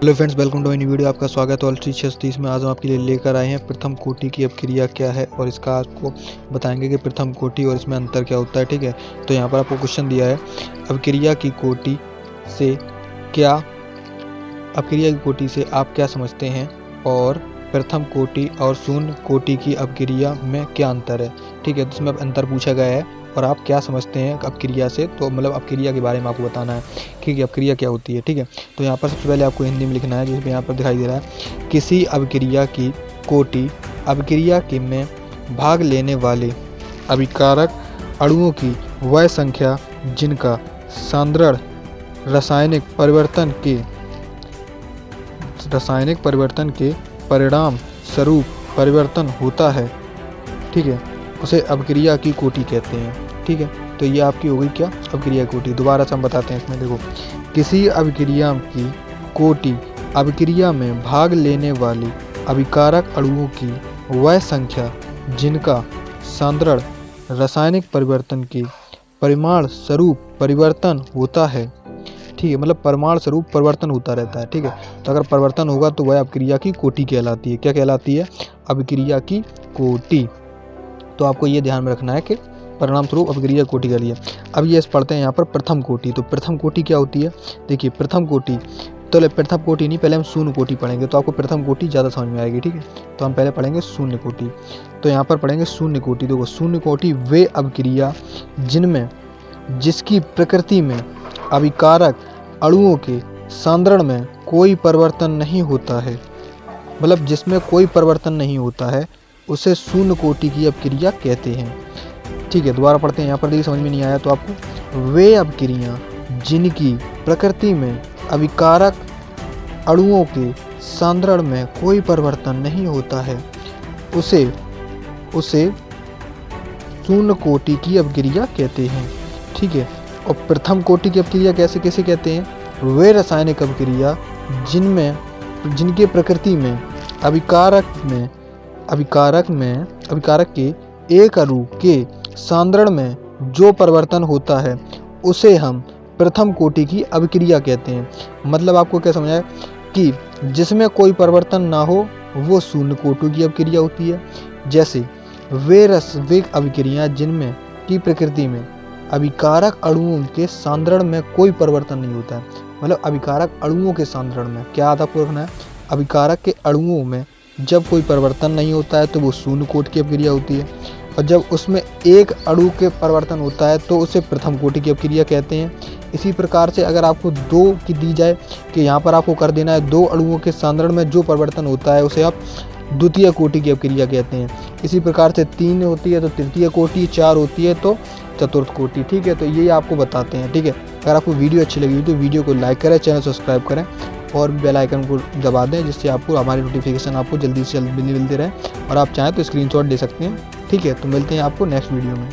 Hello friends, welcome to new video. आपका स्वागत है। ऑल 630 में आज हम आपके लिए लेकर आए हैं प्रथम कोटि की अपक्रिया क्या है और इसका आपको बताएंगे कि प्रथम कोटि और इसमें अंतर क्या होता है। ठीक है, तो यहाँ पर आपको क्वेश्चन दिया है अपक्रिया की कोटि से क्या अपक्रिया की कोटि से आप क्या समझते हैं और प्रथम कोटि और शून्य कोटि की अपक्रिया में क्या अंतर है। ठीक है, तो इसमें अंतर पूछा गया है और आप क्या समझते हैं अपक्रिया से, तो मतलब अपक्रिया के बारे में आपको बताना है कि अपक्रिया क्या होती है। ठीक है, तो यहाँ पर सबसे पहले आपको हिंदी में लिखना है, जिसमें यहाँ पर दिखाई दे रहा है किसी अपक्रिया की कोटि अपक्रिया के में भाग लेने वाले अभिकारक अणुओं की वह संख्या जिनका सांद्रण रासायनिक परिवर्तन के परिणाम स्वरूप परिवर्तन होता है। ठीक है, उसे अपक्रिया की कोटि कहते हैं। ठीक है, तो ये आपकी हो गई क्या अपक्रिया कोटि। दोबारा से हम बताते हैं इसमें, देखो किसी अपक्रिया की कोटि अपक्रिया में भाग लेने वाली अभिकारक अणुओं की वह संख्या जिनका सांद्रण रासायनिक परिवर्तन के परिमाण स्वरूप परिवर्तन होता है। ठीक है, मतलब परिमाण स्वरूप परिवर्तन होता रहता है। ठीक है, तो अगर परिवर्तन होगा तो वह अपक्रिया की कोटि कहलाती है। क्या कहलाती है? अपक्रिया की कोटि। तो आपको ये ध्यान में रखना है कि परिणाम स्वरूप अपक्रिया कोटि के लिए। अब ये पढ़ते हैं यहाँ पर प्रथम कोटि। तो प्रथम कोटि क्या होती है? देखिए प्रथम कोटि, तो प्रथम कोटि नहीं, पहले हम शून्य कोटि पढ़ेंगे तो आपको प्रथम कोटि ज़्यादा समझ में आएगी। ठीक है, तो हम पहले पढ़ेंगे शून्य कोटि। तो यहाँ पर पढ़ेंगे शून्य कोटि। देखो शून्य कोटि वे अपक्रिया जिनमें जिसकी प्रकृति में अभिकारक अणुओं के सांद्रण में कोई परिवर्तन नहीं होता है, मतलब जिसमें कोई परिवर्तन नहीं होता है, उसे शून्य कोटि की अपक्रिया कहते हैं। ठीक है, दोबारा पढ़ते हैं। यहाँ पर देखिए समझ में नहीं आया तो आपको, वे अपक्रिया जिनकी प्रकृति में अभिकारक अणुओं के सांद्रण में कोई परिवर्तन नहीं होता है, उसे शून्य कोटि की अपक्रिया कहते हैं। ठीक है, और प्रथम कोटि की अपक्रिया कैसे कैसे कहते हैं? वे रासायनिक अपक्रिया जिनके प्रकृति में अभिकारक के एक अणु के सांद्रण में जो परिवर्तन होता है उसे हम प्रथम कोटि की अपक्रिया कहते हैं। मतलब आपको क्या समझ आया कि जिसमें कोई परिवर्तन ना हो वो शून्य कोटि की अपक्रिया होती है। जैसे वे अपक्रिया जिनमें की प्रकृति में अभिकारक अणुओं के सांद्रण में कोई परिवर्तन नहीं होता है, मतलब अभिकारक अणुओं के सांद्रण में क्या आता आपको रखना है, अभिकारक के अणुओं में जब कोई परिवर्तन नहीं होता है तो वो शून्य कोटि की अपक्रिया होती है, और जब उसमें एक अणु के परिवर्तन होता है तो उसे प्रथम कोटि की अपक्रिया कहते हैं। इसी प्रकार से अगर आपको दो की दी जाए कि यहाँ पर आपको कर देना है दो अणुओं के सांद्रण में जो परिवर्तन होता है उसे आप द्वितीय कोटि की अपक्रिया कहते हैं। इसी प्रकार से 3 होती है तो तृतीय कोटि, 4 होती है तो चतुर्थ कोटि। ठीक है, तो ये आपको बताते हैं। ठीक है, अगर आपको वीडियो अच्छी लगी तो वीडियो को लाइक करें, चैनल सब्सक्राइब करें और बेल आइकन को दबा दें, जिससे आपको हमारी नोटिफिकेशन आपको जल्दी से जल्दी मिलते रहे, और आप चाहें तो स्क्रीनशॉट ले सकते हैं। ठीक है, तो मिलते हैं आपको नेक्स्ट वीडियो में।